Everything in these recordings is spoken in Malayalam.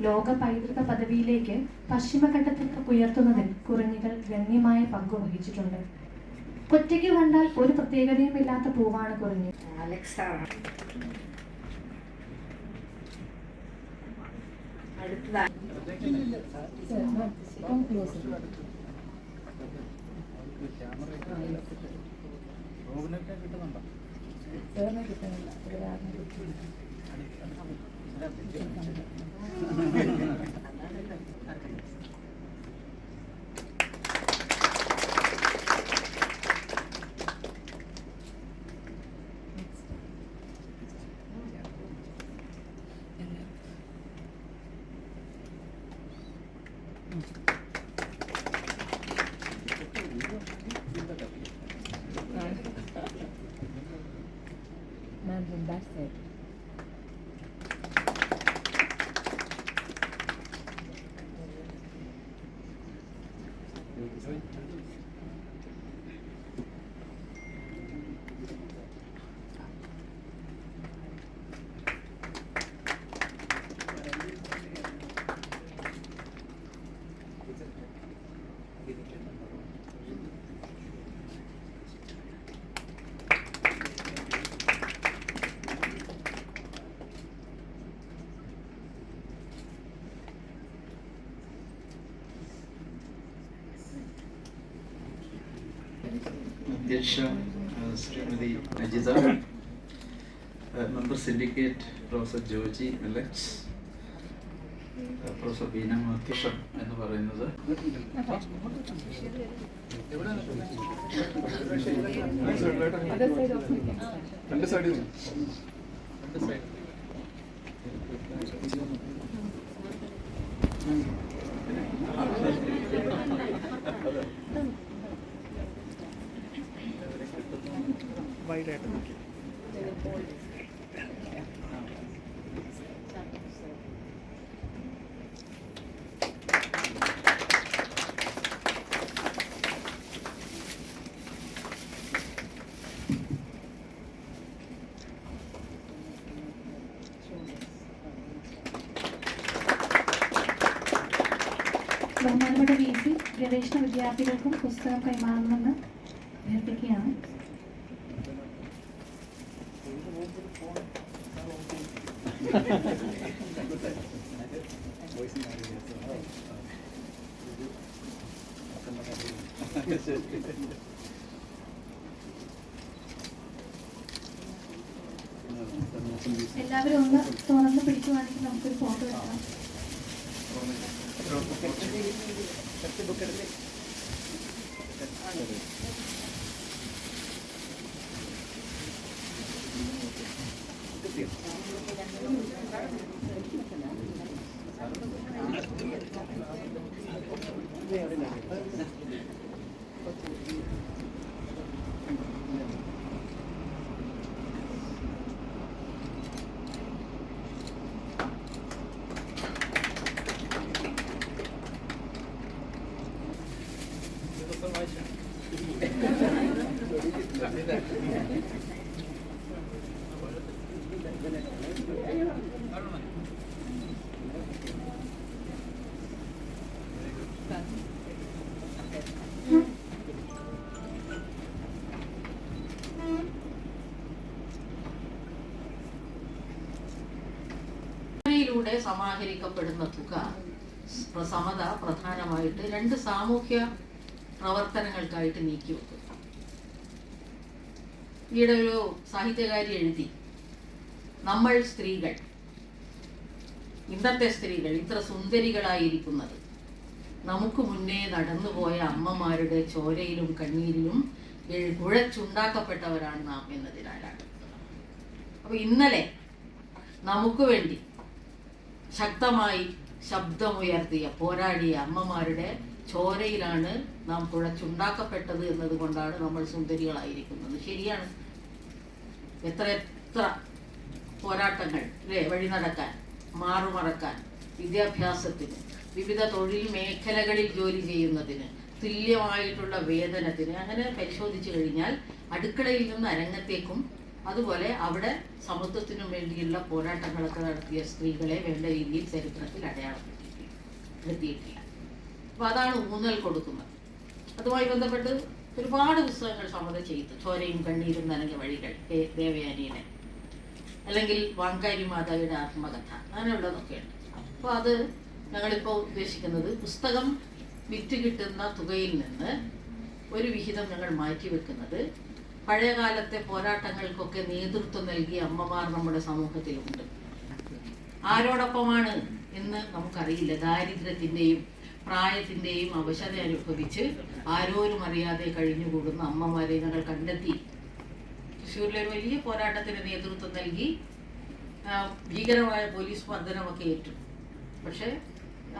ലോക പൈതൃക പദവിയിലേക്ക് പശ്ചിമഘട്ടത്തിൽ ഉയർത്തുന്നതിൽ കുറിഞ്ഞികൾ ഗണ്യമായ പങ്ക് വഹിച്ചിട്ടുണ്ട്. ഒറ്റയ്ക്ക് കണ്ടാൽ ഒരു പ്രത്യേകതയുമില്ലാത്ത പൂവാണ് കുറിഞ്ഞി. Man from that side. അധ്യക്ഷ Srimathi Ajitha, member syndicate professor Joji Alex, professor Beena മാത്യുഷം എന്ന് പറയുന്നത് വൈഡായിട്ട് നോക്കി. ബഹുമാനപ്പെട്ട VC ഗവേഷണ വിദ്യാർത്ഥികൾക്കും പുസ്തകം കൈമാറണമെന്ന് അഭ്യർത്ഥിക്കുകയാണ്. എല്ലാവരും ഒന്ന് തുറന്ന് പിടിക്കുവാണെങ്കിൽ നമുക്കൊരു ഫോട്ടോ എടുക്കാം. ിലൂടെ സമാഹരിക്കപ്പെടുന്ന തുക സമത പ്രധാനമായിട്ട് 2 സാമൂഹ്യ പ്രവർത്തനങ്ങൾക്കായിട്ട് നീക്കിവെക്കും. ഈയിടെ ഒരു സാഹിത്യകാരി എഴുതി, നമ്മൾ സ്ത്രീകൾ, ഇന്നത്തെ സ്ത്രീകൾ ഇത്ര സുന്ദരികളായിരിക്കുന്നത് നമുക്ക് മുന്നേ നടന്നുപോയ അമ്മമാരുടെ ചോരയിലും കണ്ണീരിലും കുഴച്ചുണ്ടാക്കപ്പെട്ടവരാണ് നാം എന്നതിനാലാണ്. അപ്പൊ ഇന്നലെ നമുക്ക് വേണ്ടി ശക്തമായി ശബ്ദമുയർത്തിയ പോരാടിയ അമ്മമാരുടെ ചോരയിലാണ് നാം കുഴച്ചുണ്ടാക്കപ്പെട്ടത് എന്നതുകൊണ്ടാണ് നമ്മൾ സുന്ദരികളായിരിക്കുന്നത്. ശരിയാണ്. എത്ര പോരാട്ടങ്ങൾ അല്ലേ, വഴി നടക്കാൻ, മാറുമറക്കാൻ, വിദ്യാഭ്യാസത്തിന്, വിവിധ തൊഴിൽ മേഖലകളിൽ ജോലി ചെയ്യുന്നതിന്, തുല്യമായിട്ടുള്ള വേതനത്തിന്, അങ്ങനെ പരിശോധിച്ചു കഴിഞ്ഞാൽ അടുക്കളയിൽ നിന്ന് അരങ്ങത്തേക്കും അതുപോലെ അവിടെ സമത്വത്തിനു വേണ്ടിയുള്ള പോരാട്ടങ്ങളൊക്കെ നടത്തിയ സ്ത്രീകളെ വേണ്ട രീതിയിൽ ചരിത്രത്തിൽ അടയാളപ്പെടുത്തിയിട്ടില്ല. അപ്പോൾ അതാണ് ഊന്നൽ കൊടുക്കുന്നത്. അതുമായി ബന്ധപ്പെട്ട് ഒരുപാട് പുസ്തകങ്ങൾ സമത ചെയ്തു. ചോരയും കണ്ണീരും നനഞ്ഞ വഴികൾ, കെ ദേവയാനിയുടെ, അല്ലെങ്കിൽ വാങ്കാരി മാതാവിയുടെ ആത്മകഥ, അങ്ങനെയുള്ളതൊക്കെയുണ്ട്. അപ്പോൾ അത് ഞങ്ങളിപ്പോൾ ഉദ്ദേശിക്കുന്നത് പുസ്തകം വിറ്റ് കിട്ടുന്ന തുകയിൽ നിന്ന് ഒരു വിഹിതം ഞങ്ങൾ മാറ്റിവെക്കുന്നത് പഴയകാലത്തെ പോരാട്ടങ്ങൾക്കൊക്കെ നേതൃത്വം നൽകിയ അമ്മമാർ നമ്മുടെ സമൂഹത്തിലുണ്ട്. ആരോടൊപ്പമാണ് എന്ന് നമുക്കറിയില്ല. ദാരിദ്ര്യത്തിൻ്റെയും പ്രായത്തിൻ്റെയും അവശത അനുഭവിച്ച് ആരോരും അറിയാതെ കഴിഞ്ഞുകൂടുന്ന അമ്മമാരെ ഞങ്ങൾ കണ്ടെത്തി. തൃശ്ശൂരിലെ ഒരു വലിയ പോരാട്ടത്തിന് നേതൃത്വം നൽകി ഭീകരമായ പോലീസ് മർദ്ദനമൊക്കെ ഏറ്റു. പക്ഷേ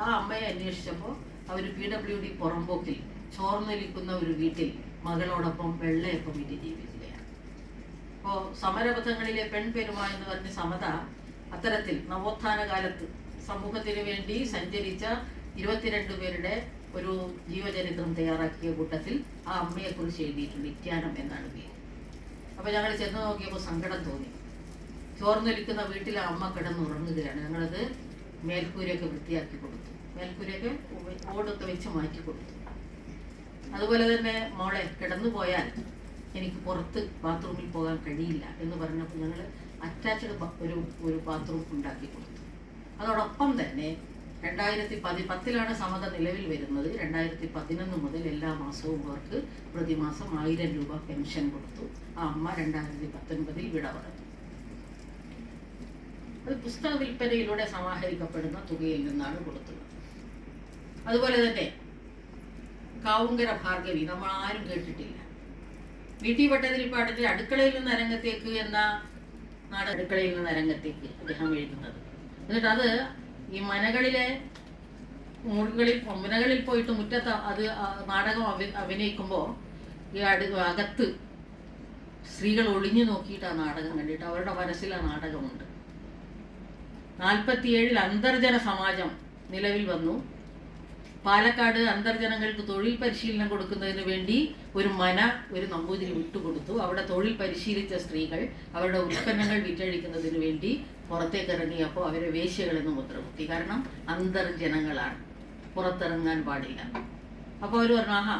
ആ അമ്മയെ അന്വേഷിച്ചപ്പോൾ അവർ PWD പുറമ്പോക്കിൽ ചോർന്നൊലിക്കുന്ന ഒരു വീട്ടിൽ മകളോടൊപ്പം വെള്ളയപ്പം വിറ്റ് ജീവിക്കുകയാണ്. അപ്പോൾ സമരപഥങ്ങളിലെ പെൺപെരുമ എന്ന് പറഞ്ഞ സമത അത്തരത്തിൽ നവോത്ഥാന കാലത്ത് സമൂഹത്തിന് വേണ്ടി സഞ്ചരിച്ച 22 പേരുടെ ഒരു ജീവചരിത്രം തയ്യാറാക്കിയ കൂട്ടത്തിൽ ആ അമ്മയെക്കുറിച്ച് എഴുതിയിട്ടുണ്ട്. നിത്യാനം എന്നാണ് പേര്. അപ്പോൾ ഞങ്ങൾ ചെന്ന് നോക്കിയപ്പോൾ സങ്കടം തോന്നി. ചോർന്നൊലിക്കുന്ന വീട്ടിൽ ആ അമ്മ കിടന്നുറങ്ങുകയാണ്. ഞങ്ങളത് മേൽക്കൂരയൊക്കെ വൃത്തിയാക്കി കൊടുത്തു. മേൽക്കൂരയൊക്കെ ഓടൊക്കെ വെച്ച് മാറ്റി കൊടുത്തു. അതുപോലെ തന്നെ മോളെ കിടന്നു പോയാൽ എനിക്ക് പുറത്ത് ബാത്റൂമിൽ പോകാൻ കഴിയില്ല എന്ന് പറഞ്ഞപ്പോൾ ഞങ്ങൾ അറ്റാച്ച്ഡ് ഒരു ബാത്റൂം ഉണ്ടാക്കി കൊടുത്തു. അതോടൊപ്പം തന്നെ 2010 സമത നിലവിൽ വരുന്നത്. 2011 മുതൽ എല്ലാ മാസവും അവർക്ക് പ്രതിമാസം 1000 രൂപ പെൻഷൻ കൊടുത്തു. ആ അമ്മ 2019 വിട പറഞ്ഞു. അത് പുസ്തക വിൽപ്പനയിലൂടെ സമാഹരിക്കപ്പെടുന്ന തുകയിൽ നിന്നാണ് കൊടുത്തത്. അതുപോലെ തന്നെ കാവുങ്കര ഭാർഗവി നമ്മൾ ആരും കേട്ടിട്ടില്ല. VT ഭട്ടതിരിപ്പാടിന്റെ അടുക്കളയിൽ നിന്ന് അരങ്ങത്തേക്ക് എന്ന നാട്, അടുക്കളയിൽ നിന്ന് അരങ്ങത്തേക്ക് അദ്ദേഹം എഴുതുന്നത്. എന്നിട്ട് അത് ഈ മനകളിലെ മുനകളിൽ പോയിട്ട് മുറ്റത്ത് അത് നാടകം അഭിനയിക്കുമ്പോൾ ഈ അകത്ത് സ്ത്രീകൾ ഒളിഞ്ഞു നോക്കിയിട്ട് ആ നാടകം കണ്ടിട്ട് അവരുടെ മനസ്സിൽ ആ നാടകമുണ്ട്. 47 അന്തർജന സമാജം നിലവിൽ വന്നു. പാലക്കാട് അന്തർജനങ്ങൾക്ക് തൊഴിൽ പരിശീലനം കൊടുക്കുന്നതിന് വേണ്ടി ഒരു നമ്പൂതിരി വിട്ടുകൊടുത്തു. അവിടെ തൊഴിൽ പരിശീലിച്ച സ്ത്രീകൾ അവരുടെ ഉൽപ്പന്നങ്ങൾ വിറ്റഴിക്കുന്നതിന് വേണ്ടി പുറത്തേക്ക് ഇറങ്ങിയപ്പോൾ അവരെ വേശ്യകളെന്ന് മുദ്രകുത്തി. കാരണം അന്തർജനങ്ങളാണ്, പുറത്തിറങ്ങാൻ പാടില്ല. അപ്പോൾ അവർ പറഞ്ഞു,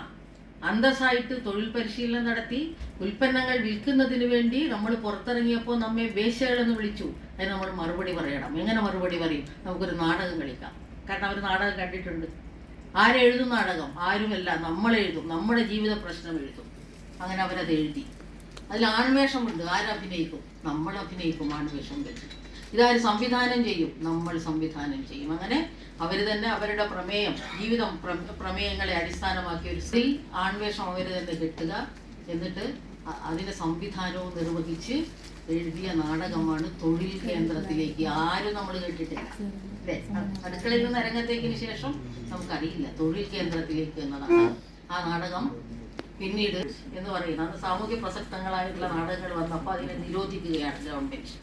അന്തസ്സായിട്ട് തൊഴിൽ പരിശീലനം നടത്തി ഉൽപ്പന്നങ്ങൾ വിൽക്കുന്നതിന് വേണ്ടി നമ്മൾ പുറത്തിറങ്ങിയപ്പോൾ നമ്മെ വേശ്യകളെന്ന് വിളിച്ചു. അതിന് നമ്മൾ മറുപടി പറയണം. എങ്ങനെ മറുപടി പറയും? നമുക്കൊരു നാടകം കളിക്കാം. കാരണം അവർ നാടകം കണ്ടിട്ടുണ്ട്. ആരെഴുതും നാടകം? ആരുമല്ല, നമ്മളെഴുതും. നമ്മുടെ ജീവിത പ്രശ്നം എഴുതും. അങ്ങനെ അവരത് എഴുതി. അതിൽ ആൺവേഷമുണ്ട്. ആരഭിനയിക്കും? നമ്മൾ അഭിനയിക്കും. ആൺവേഷം വെച്ച്. ഇതാര് സംവിധാനം ചെയ്യും? നമ്മൾ സംവിധാനം ചെയ്യും. അങ്ങനെ അവർ തന്നെ അവരുടെ പ്രമേയം, ജീവിതം പ്രമേയങ്ങളെ അടിസ്ഥാനമാക്കിയ ഒരു സ്ത്രീ ആൺവേഷം അവർ തന്നെ കെട്ടുക, എന്നിട്ട് അതിന്റെ സംവിധാനവും നിർവഹിച്ച് എഴുതിയ നാടകമാണ് തൊഴിൽ കേന്ദ്രത്തിലേക്ക്. ആരും നമ്മൾ കേട്ടിട്ടില്ല അല്ലേ? അടുക്കളയിൽ നിന്ന് അരങ്ങത്തേക്കിന് ശേഷം നമുക്കറിയില്ല തൊഴിൽ കേന്ദ്രത്തിലേക്ക് എന്നതാണ്. ആ നാടകം പിന്നീട് എന്ന് പറയുന്നത് അന്ന് സാമൂഹ്യ പ്രസക്തങ്ങളായിട്ടുള്ള നാടകങ്ങൾ വന്നപ്പോൾ അതിനെ നിരോധിക്കുകയാണ് ഗവൺമെന്റ്.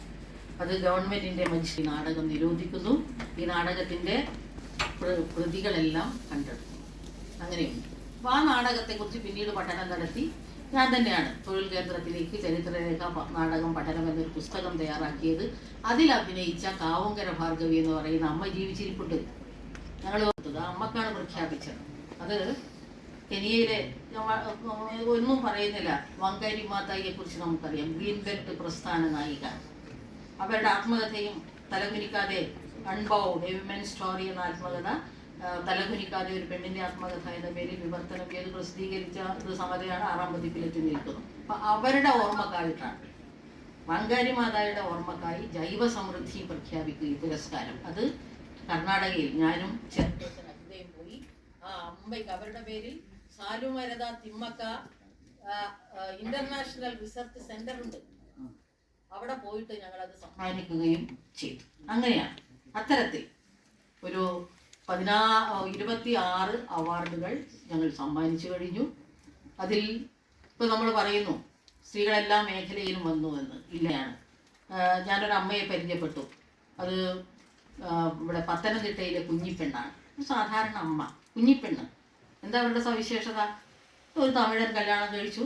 അത് ഗവൺമെന്റിന്റെ മനുഷ്യ നാടകം നിരോധിക്കുന്നു. ഈ നാടകത്തിന്റെ പ്രതികളെല്ലാം കണ്ടെടുക്കുന്നു. അങ്ങനെയുണ്ട്. അപ്പോൾ ആ നാടകത്തെക്കുറിച്ച് പിന്നീട് പഠനം നടത്തി ഞാൻ തന്നെയാണ് തൊഴിൽ കേന്ദ്രത്തിലേക്ക് ചരിത്രരേഖ നാടകം പഠനം എന്നൊരു പുസ്തകം തയ്യാറാക്കിയത്. അതിൽ അഭിനയിച്ച കാവുങ്കര ഭാർഗവി എന്ന് പറയുന്ന അമ്മ ജീവിച്ചിരിപ്പുണ്ട്. ഞങ്ങൾ ഓർത്തത് ആ അമ്മക്കാണ് പ്രഖ്യാപിച്ചത്. അത് കെനിയയിലെ ഒന്നും പറയുന്നില്ല. വാങ്കാരി മാതായിയെ കുറിച്ച് നമുക്കറിയാം. ഗ്രീൻ ബെൽറ്റ് പ്രസ്ഥാന നായിക. അവരുടെ ആത്മകഥയും തലകുനിക്കാതെ, അൺബൗണ്ട് എ വിമൻ സ്റ്റോറി എന്ന ആത്മകഥ തലകുനിക്കാതെ ഒരു പെണ്ണിന്റെ ആത്മകഥ എന്ന പേരിൽ വിവർത്തനം ചെയ്ത് പ്രസിദ്ധീകരിച്ച ഒരു സമതയാണ് 6ാം പതിപ്പിലെത്തി നിൽക്കുന്നത്. അപ്പൊ അവരുടെ ഓർമ്മക്കായിട്ടാണ്, വാങ്കാരി മാതായുടെ ഓർമ്മക്കായി ജൈവ സമൃദ്ധി പ്രഖ്യാപിക്കുക ഈ പുരസ്കാരം. അത് കർണാടകയിൽ ഞാനും ചെറുപ്പത്തിനും പോയി ആ അമ്മയ്ക്ക് അവരുടെ പേരിൽ സാലുമരത തിമ്മക്ക ഇന്റർനാഷണൽ റിസർച്ച് സെന്റർ ഉണ്ട്. അവിടെ പോയിട്ട് ഞങ്ങളത് സമ്മാനിക്കുകയും ചെയ്തു. അങ്ങനെയാണ് അത്തരത്തിൽ ഒരു 26 അവാർഡുകൾ ഞങ്ങൾ സമ്മാനിച്ചു കഴിഞ്ഞു. അതിൽ ഇപ്പോൾ നമ്മൾ പറയുന്നു സ്ത്രീകളെല്ലാ മേഖലയിലും വന്നു എന്ന്. ഇല്ലയാണ്. ഞാനൊരു അമ്മയെ പരിചയപ്പെട്ടു. അത് ഇവിടെ പത്തനംതിട്ടയിലെ കുഞ്ഞിപ്പെണ്ണാണ്. സാധാരണ അമ്മ, കുഞ്ഞിപ്പെണ്ണ്. എന്താ അവരുടെ സവിശേഷത? ഒരു തമിഴൻ കല്യാണം കഴിച്ചു,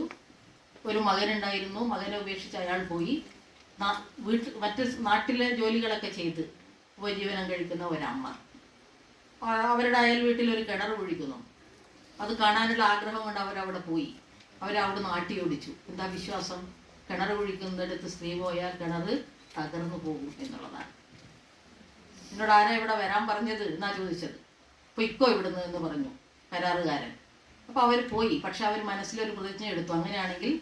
ഒരു മകനുണ്ടായിരുന്നു. മകനെ ഉപേക്ഷിച്ച് അയാൾ പോയി. മറ്റ് നാട്ടിലെ ജോലികളൊക്കെ ചെയ്ത് ഉപജീവനം കഴിക്കുന്ന ഒരമ്മ അവരുടെ അയൽ വീട്ടിൽ ഒരു കിണർ കുഴിക്കുന്നു. അത് കാണാനുള്ള ആഗ്രഹം കൊണ്ട് അവരവിടെ പോയി. അവരവിടെ നാട്ടി ഓടിച്ചു. എന്താ വിശ്വാസം? കിണർ കുഴിക്കുന്നിടത്ത് സ്ത്രീ പോയാൽ കിണർ തകർന്നു പോകും എന്നുള്ളതാണ്. എന്നോട് ആരാ ഇവിടെ വരാൻ പറഞ്ഞത് എന്നാ ചോദിച്ചത്. പൊയ്ക്കോ ഇവിടുന്ന് എന്ന് പറഞ്ഞു കരാറുകാരൻ. അപ്പോൾ അവർ പോയി. പക്ഷെ അവർ മനസ്സിലൊരു പ്രതിജ്ഞ എടുത്തു, അങ്ങനെയാണെങ്കിൽ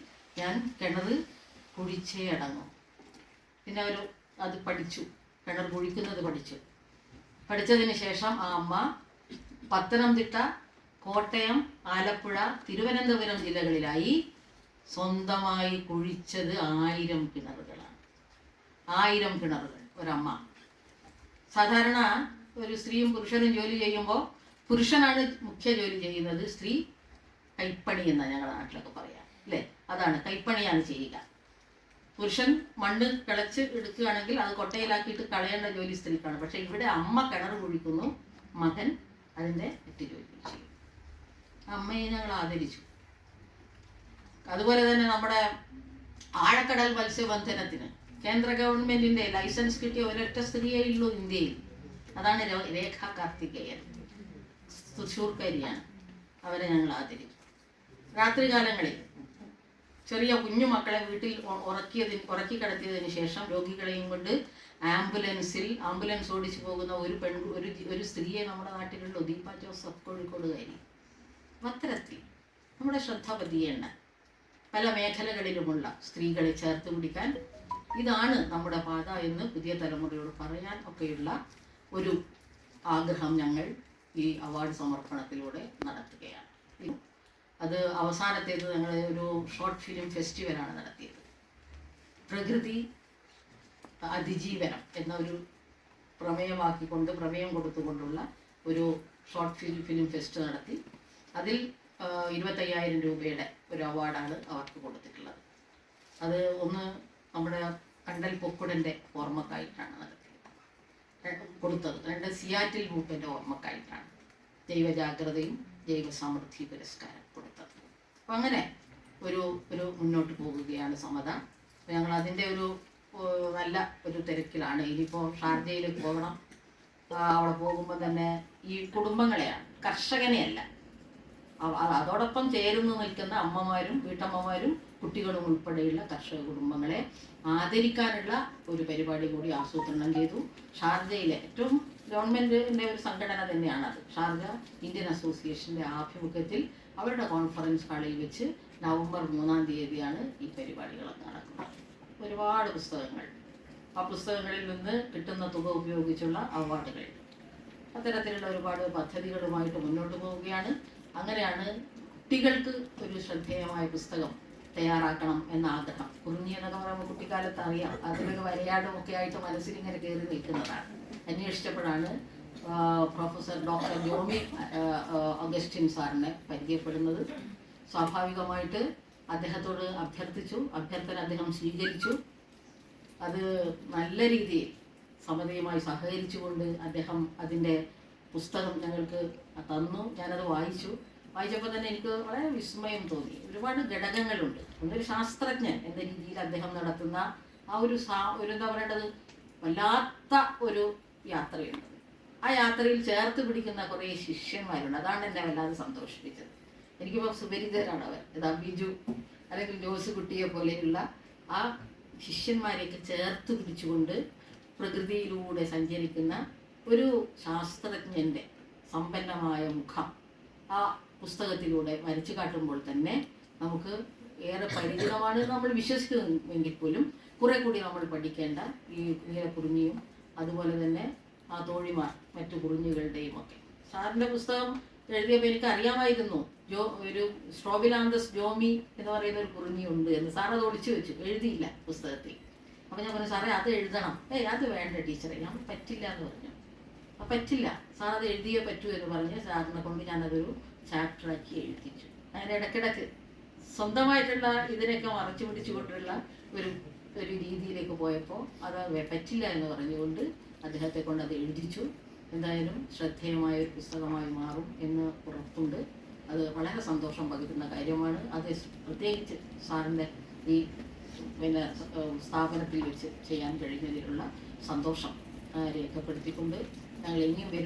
ഞാൻ കിണർ കുഴിച്ചേ അടങ്ങും. പിന്നെ അവർ അത് പഠിച്ചു, കിണർ കുഴിക്കുന്നത് പഠിച്ചു. പഠിച്ചതിന് ശേഷം ആ അമ്മ പത്തനംതിട്ട, കോട്ടയം, ആലപ്പുഴ, തിരുവനന്തപുരം ജില്ലകളിലായി സ്വന്തമായി കുഴിച്ചത് 1000 കിണറുകളാണ്. 1000 കിണറുകൾ ഒരമ്മ. സാധാരണ ഒരു സ്ത്രീയും പുരുഷനും ജോലി ചെയ്യുമ്പോൾ പുരുഷനാണ് മുഖ്യ ജോലി ചെയ്യുന്നത്, സ്ത്രീ കൈപ്പണി എന്നാണ് ഞങ്ങളുടെ നാട്ടിലൊക്കെ പറയാം അല്ലേ. അതാണ് കൈപ്പണിയാണ് ചെയ്യുക. പുരുഷൻ മണ്ണ് കിളച്ച് എടുക്കുകയാണെങ്കിൽ അത് കൊട്ടയിലാക്കിയിട്ട് കളയേണ്ട ജോലി സ്ത്രീക്കാണ്. പക്ഷെ ഇവിടെ അമ്മ കിണർ കുഴിക്കുന്നു, മകൻ അതിൻ്റെ മറ്റു ജോലി ചെയ്യും. അമ്മയെ ഞങ്ങൾ ആദരിച്ചു. അതുപോലെ തന്നെ നമ്മുടെ ആഴക്കടൽ മത്സ്യബന്ധനത്തിന് കേന്ദ്ര ഗവൺമെന്റിന്റെ ലൈസൻസ് കിട്ടിയ ഒരൊറ്റ സ്ത്രീയേ ഉള്ളൂ ഇന്ത്യയിൽ. അതാണ് രേഖ കാർത്തികേയൻ, തൃശ്ശൂർക്കാരിയാണ്. അവരെ ഞങ്ങൾ ആദരിച്ചു. രാത്രികാലങ്ങളിൽ ചെറിയ കുഞ്ഞു മക്കളെ വീട്ടിൽ ഉറക്കി കിടത്തിയതിന് ശേഷം രോഗികളെയും കൊണ്ട് ആംബുലൻസ് ഓടിച്ചു പോകുന്ന ഒരു സ്ത്രീയെ നമ്മുടെ നാട്ടിലുള്ള ദീപ ജോസഫ്, കോഴിക്കോടുകാരി. അത്തരത്തിൽ നമ്മുടെ ശ്രദ്ധ പതിയേണ്ട പല മേഖലകളിലുമുള്ള സ്ത്രീകളെ ചേർത്ത് പിടിക്കാൻ ഇതാണ് നമ്മുടെ പാത എന്ന് പുതിയ തലമുറയോട് പറയാൻ ഒക്കെയുള്ള ഒരു ആഗ്രഹം ഞങ്ങൾ ഈ അവാർഡ് സമർപ്പണത്തിലൂടെ നടത്തുകയാണ്. അത് അവസാനത്തേത് ഞങ്ങൾ ഒരു ഷോർട്ട് ഫിലിം ഫെസ്റ്റിവലാണ് നടത്തിയത്. പ്രകൃതി അതിജീവനം എന്ന ഒരു പ്രമേയം കൊടുത്തുകൊണ്ടുള്ള ഒരു ഷോർട്ട് ഫിലിം ഫെസ്റ്റ് നടത്തി. അതിൽ 25,000 രൂപയുടെ ഒരു അവാർഡാണ് അവർക്ക് കൊടുത്തിട്ടുള്ളത്. അത് ഒന്ന് നമ്മുടെ കണ്ടൽ പൊക്കുടൻ്റെ ഓർമ്മക്കായിട്ടാണ് കൊടുത്തത്. 2 സിയാറ്റിൽ മൂപ്പൻ്റെ ഓർമ്മക്കായിട്ടാണ് ജൈവജാഗ്രതയും ജൈവസമൃദ്ധി പുരസ്കാരം കൊടുത്തത്. അപ്പം അങ്ങനെ ഒരു മുന്നോട്ട് പോകുകയാണ് സമത. ഞങ്ങൾ അതിൻ്റെ ഒരു നല്ല ഒരു തിരക്കിലാണ്. ഇനിയിപ്പോൾ ഷാർജയിലേക്ക് പോകണം. അവിടെ പോകുമ്പോൾ തന്നെ ഈ കുടുംബങ്ങളെയാണ്, കർഷകനെയല്ല, അതോടൊപ്പം ചേർന്ന് നിൽക്കുന്ന അമ്മമാരും വീട്ടമ്മമാരും കുട്ടികളും ഉൾപ്പെടെയുള്ള കർഷക കുടുംബങ്ങളെ ആദരിക്കാനുള്ള ഒരു പരിപാടി കൂടി ആസൂത്രണം ചെയ്തു. ഷാർജയിലെ ഏറ്റവും ഗവൺമെൻറ്റിൻ്റെ ഒരു സംഘടന തന്നെയാണത്. ഷാർജ ഇന്ത്യൻ അസോസിയേഷൻ്റെ ആഭിമുഖ്യത്തിൽ അവരുടെ കോൺഫറൻസ് ഹാളിൽ വെച്ച് നവംബർ 3-ാം തീയതിയാണ് ഈ പരിപാടികളൊക്കെ നടക്കുന്നത്. ഒരുപാട് പുസ്തകങ്ങൾ, ആ പുസ്തകങ്ങളിൽ നിന്ന് കിട്ടുന്ന തുക ഉപയോഗിച്ചുള്ള അവാർഡുകൾ, അത്തരത്തിലുള്ള ഒരുപാട് പദ്ധതികളുമായിട്ട് മുന്നോട്ട് പോവുകയാണ്. അങ്ങനെയാണ് കുട്ടികൾക്ക് ഒരു ശ്രദ്ധേയമായ പുസ്തകം തയ്യാറാക്കണം എന്ന ആഗ്രഹം. കുറിഞ്ഞി എന്നൊക്കെ പറയുമ്പോൾ കുട്ടിക്കാലത്ത് അറിയാം, അതിലൊരു വരയാടും ഒക്കെ ആയിട്ട് മനസ്സിൽ ഇങ്ങനെ കയറി നിൽക്കുന്നതാണ്. അന്വേഷിച്ചപ്പോഴാണ് പ്രൊഫസർ ഡോക്ടർ ജോമി അഗസ്റ്റിൻ സാറിനെ പരിചയപ്പെടുന്നത്. സ്വാഭാവികമായിട്ട് അദ്ദേഹത്തോട് അഭ്യർത്ഥന അദ്ദേഹം സ്വീകരിച്ചു. അത് നല്ല രീതിയിൽ സമതയുമായി സഹകരിച്ചുകൊണ്ട് അദ്ദേഹം അതിൻ്റെ പുസ്തകം ഞങ്ങൾക്ക് തന്നു. ഞാനത് വായിച്ചപ്പോൾ തന്നെ എനിക്ക് വളരെ വിസ്മയം തോന്നി. ഒരുപാട് ഘടകങ്ങളുണ്ട്. ഒരു ശാസ്ത്രജ്ഞൻ എന്ന രീതിയിൽ അദ്ദേഹം നടത്തുന്ന ആ ഒരു എന്താ പറയേണ്ടത്, വല്ലാത്ത ഒരു യാത്രയുണ്ട്. ആ യാത്രയിൽ ചേർത്ത് പിടിക്കുന്ന കുറേ ശിഷ്യന്മാരുണ്ട്. അതാണ് എന്നെ വല്ലാതെ സന്തോഷിപ്പിച്ചത്. എനിക്കിപ്പോൾ സുപരിചിതരാണ് അവർ. ഇതാ ബിജു അല്ലെങ്കിൽ ജോസ് കുട്ടിയെ പോലെയുള്ള ആ ശിഷ്യന്മാരെയൊക്കെ ചേർത്ത് പിടിച്ചുകൊണ്ട് പ്രകൃതിയിലൂടെ സഞ്ചരിക്കുന്ന ഒരു ശാസ്ത്രജ്ഞൻ്റെ സമ്പന്നമായ മുഖം ആ പുസ്തകത്തിലൂടെ വരച്ചു കാട്ടുമ്പോൾ തന്നെ നമുക്ക് ഏറെ പരിചിതമാണ് നമ്മൾ വിശ്വസിക്കുമെങ്കിൽ പോലും കുറെ കൂടി നമ്മൾ പഠിക്കേണ്ട ഈ നീലക്കുറിഞ്ഞിയും അതുപോലെ തന്നെ ആ തോഴിമാർ മറ്റു കുറിഞ്ഞികളുടെയും ഒക്കെ. സാറിൻ്റെ പുസ്തകം എഴുതിയപ്പോൾ എനിക്ക് അറിയാമായിരുന്നു ഒരു സ്ട്രോബിലാന്തസ് ജോമി എന്ന് പറയുന്ന ഒരു കുറിഞ്ഞിയുണ്ട് എന്ന്. സാർ അത് ഒളിച്ചു വെച്ചു, എഴുതിയില്ല പുസ്തകത്തിൽ. അപ്പം ഞാൻ പറഞ്ഞു, സാറേ അത് എഴുതണം. അത് വേണ്ട ടീച്ചറെ, ഞാൻ പറ്റില്ല എന്ന് പറഞ്ഞു. അപ്പം പറ്റില്ല സാർ, അത് എഴുതിയേ പറ്റൂ എന്ന് പറഞ്ഞ് സാറിനെ കൊണ്ട് ഞാനതൊരു ചാപ്റ്ററാക്കി എഴുതിച്ചു. അങ്ങനെ ഇടയ്ക്കിടയ്ക്ക് സ്വന്തമായിട്ടുള്ള ഇതിനൊക്കെ മറച്ചു പിടിച്ചുകൊണ്ടുള്ള ഒരു രീതിയിലേക്ക് പോയപ്പോൾ അത് പറ്റില്ല എന്ന് പറഞ്ഞുകൊണ്ട് അദ്ദേഹത്തെ കൊണ്ട് അത് എഴുതിച്ചു. എന്തായാലും ശ്രദ്ധേയമായ ഒരു പുസ്തകമായി മാറും എന്ന് ഉറപ്പുണ്ട്. അത് വളരെ സന്തോഷം പകരുന്ന കാര്യമാണ്. അത് പ്രത്യേകിച്ച് സാറിൻ്റെ ഈ സ്ഥാപനത്തിൽ വെച്ച് ചെയ്യാൻ കഴിഞ്ഞതിലുള്ള സന്തോഷം രേഖപ്പെടുത്തിക്കൊണ്ട് ഞങ്ങൾ ഇനിയും വരും